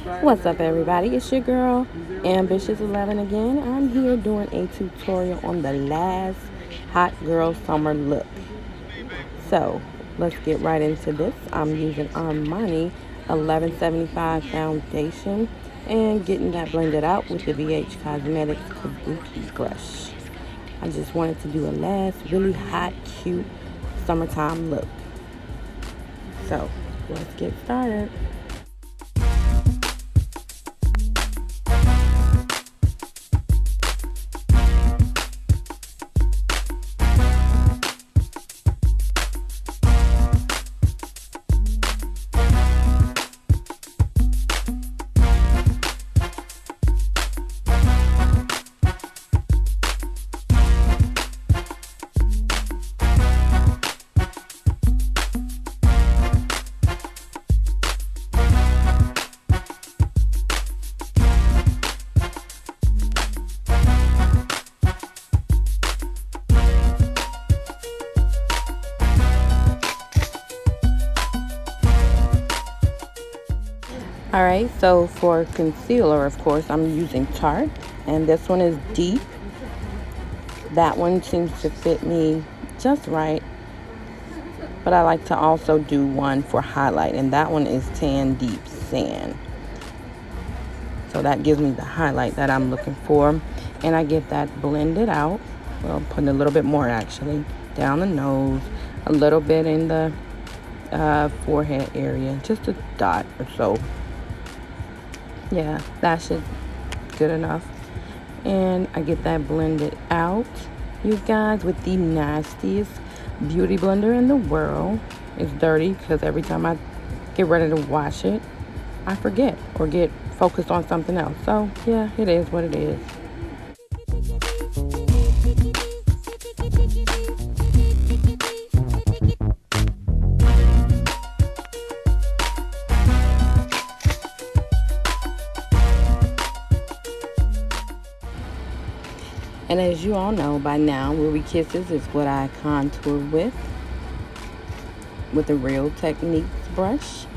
What's up, everybody? It's your girl Ambitious 11 again. I'm here doing a tutorial on the last hot girl summer look. So let's get right into this. I'm using Armani 1175 foundation and getting that blended out with the VH Cosmetics Kabuki brush. I just wanted to do a last really hot, cute summertime look. So let's get started. Alright, so for concealer, of course, I'm using Tarte, and this one is deep. That one seems to fit me just right, but I like to also do one for highlight, and that one is Tan Deep Sand. So that gives me the highlight that I'm looking for, and I get that blended out. Well, putting a little bit more actually down the nose, a little bit in the forehead area, just a dot or so. Yeah, that should good enough. And I get that blended out, you guys, with the nastiest beauty blender in the world. It's dirty because every time I get ready to wash it, I forget or get focused on something else. So yeah, it is what it is. And as you all know by now, Ruby Kisses is what I contour with a Real Techniques brush.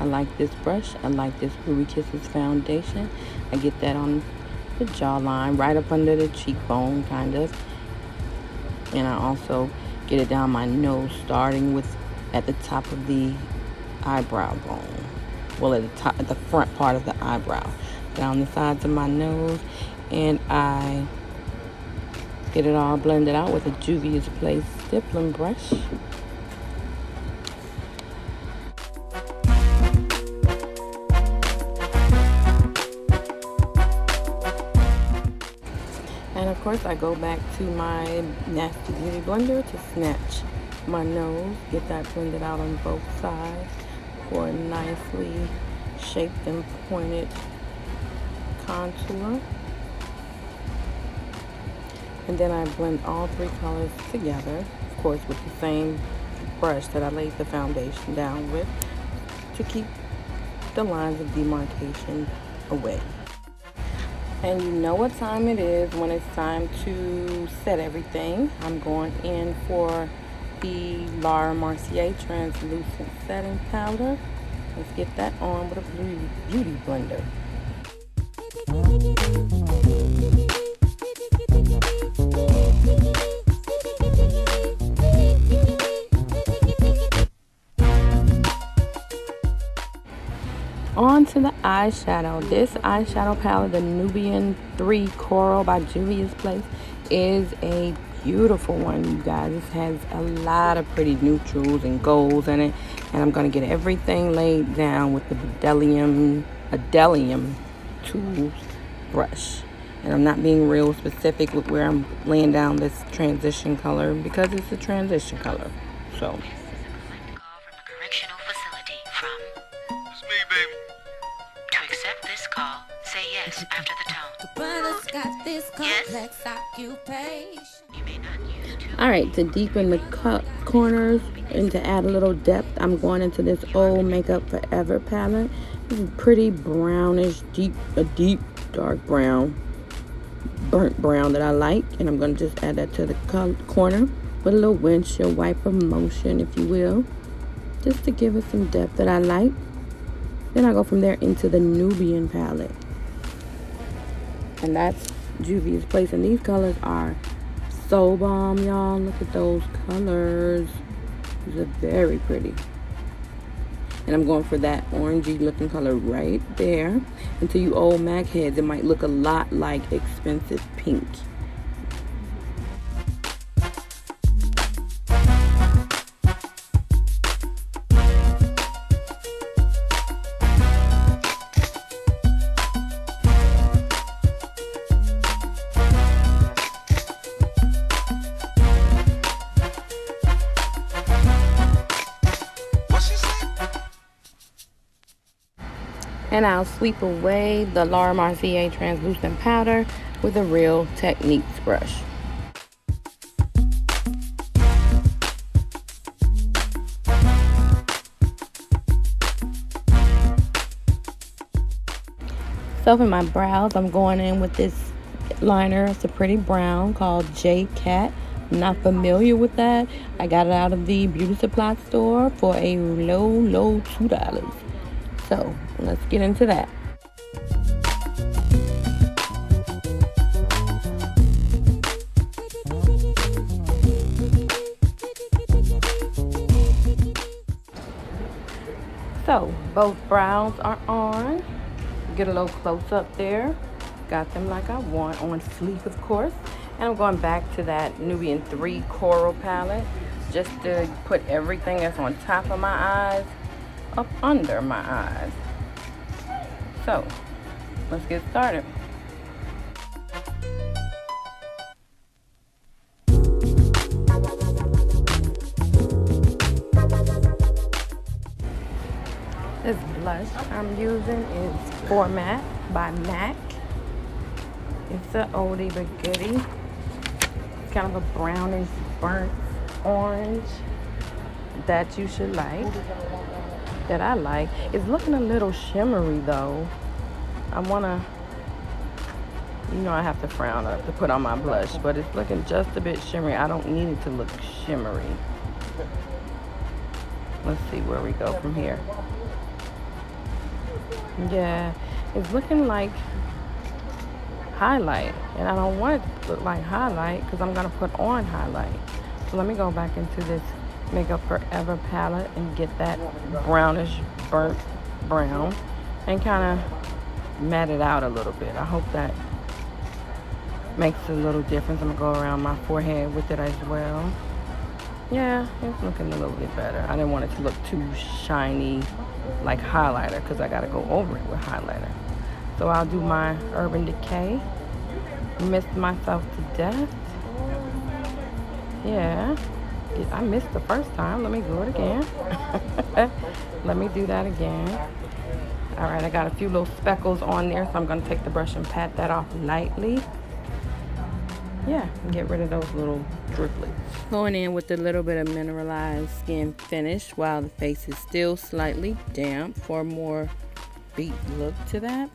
I like this brush. I like this Ruby Kisses foundation. I get that on the jawline, right up under the cheekbone, kind of. And I also get it down my nose, starting with at the top of the eyebrow bone. Well, at the front part of the eyebrow, down the sides of my nose. And I get it all blended out with a Juvia's Place stippling brush. And of course I go back to my Nasty Beauty blender to snatch my nose, get that blended out on both sides for a nicely shaped and pointed contour. And then I blend all three colors together, of course, with the same brush that I laid the foundation down with to keep the lines of demarcation away. And you know what time it is when it's time to set everything. I'm going in for the Laura Mercier Translucent Setting Powder. Let's get that on with a beauty blender. On to the eyeshadow. This eyeshadow palette, the Nubian 3 Coral by Juvia's Place, is a beautiful one, you guys. This has a lot of pretty neutrals and golds in it, and I'm going to get everything laid down with the Bdellium Tools brush. And I'm not being real specific with where I'm laying down this transition color because it's a transition color. So say yes after the tone. The brother's got this complex occupation. You may not use too. Alright, to deepen the corners and to add a little depth, I'm going into this old Makeup Forever palette. This is pretty brownish, a deep dark brown, burnt brown that I like. And I'm going to just add that to the corner with a little windshield wiper motion, if you will, just to give it some depth that I like. Then I go from there into the Nubian palette. And that's Juvia's Place. And these colors are so bomb, y'all. Look at those colors. These are very pretty. And I'm going for that orangey looking color right there. And to you old MAC heads, it might look a lot like Expensive Pink. And I'll sweep away the Laura Mercier translucent powder with a Real Techniques brush. So for my brows, I'm going in with this liner. It's a pretty brown called J Cat. I'm not familiar with that. I got it out of the beauty supply store for a low $2. So let's get into that. So both brows are on. Get a little close up there. Got them like I want, on sleek of course. And I'm going back to that Nubian 3 Coral palette just to put everything that's on top of my eyes up under my eyes. So let's get started. This blush I'm using is Format by MAC. It's an oldie but goodie. It's kind of a brownish burnt orange that you should like. That I like. It's looking a little shimmery though. I wanna, I have to frown up to put on my blush, but it's looking just a bit shimmery. I don't need it to look shimmery. Let's see where we go from here. Yeah, it's looking like highlight, and I don't want it to look like highlight because I'm gonna put on highlight. So let me go back into this Makeup Forever palette and get that brownish burnt brown and kind of matte it out a little bit. I hope that makes a little difference. I'm gonna go around my forehead with it as well. Yeah, it's looking a little bit better. I didn't want it to look too shiny like highlighter because I gotta go over it with highlighter. So I'll do my Urban Decay. Missed myself to death. Yeah. I missed the first time. Let me do it again. Let me do that again. All right, I got a few little speckles on there, so I'm going to take the brush and pat that off lightly. Yeah, and get rid of those little driplets. Going in with a little bit of mineralized skin finish while the face is still slightly damp for a more beat look to that.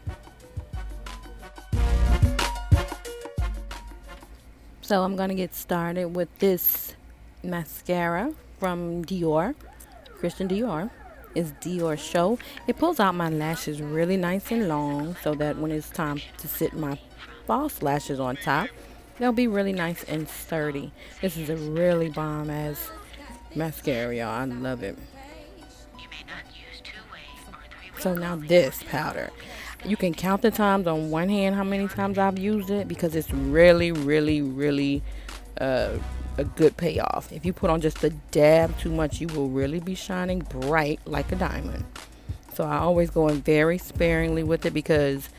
So I'm going to get started with this mascara from Dior. Christian Dior is Dior Show. It pulls out my lashes really nice and long so that when it's time to sit my false lashes on top, they'll be really nice and sturdy. This is a really bomb ass mascara, y'all. I love it. So now this powder, you can count the times on one hand how many times I've used it because it's really a good payoff. If you put on just a dab too much, you will really be shining bright like a diamond. So I always go in very sparingly with it because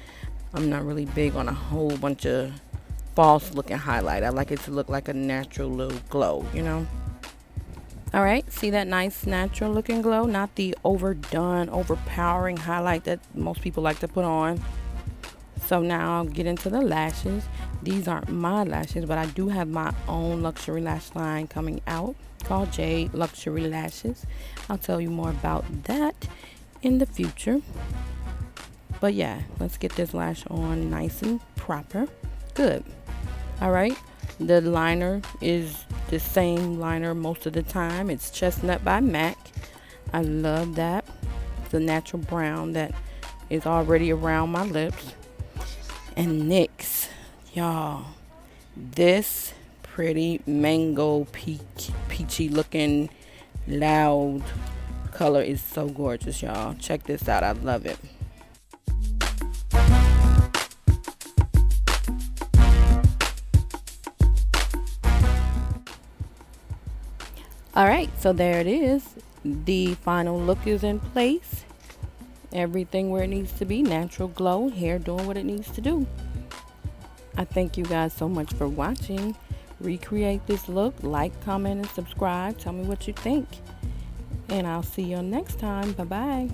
I'm not really big on a whole bunch of false looking highlight. I like it to look like a natural little glow, Alright, see that nice natural looking glow? Not the overdone, overpowering highlight that most people like to put on. So now I'll get into the lashes. These aren't my lashes, but I do have my own luxury lash line coming out called Jade Luxury Lashes. I'll tell you more about that in the future. But yeah, let's get this lash on nice and proper. Good. Alright, the liner is the same liner most of the time. It's Chestnut by MAC. I love that. It's the natural brown that is already around my lips. And NYX, y'all, this pretty mango peachy looking loud color is so gorgeous, y'all. Check this out. I love it. All right, so there it is. The final look is in place. Everything where it needs to be. Natural glow, hair doing what it needs to do. I thank you guys so much for watching. Recreate this look. Like, comment, and subscribe. Tell me what you think. And I'll see you next time. Bye-bye.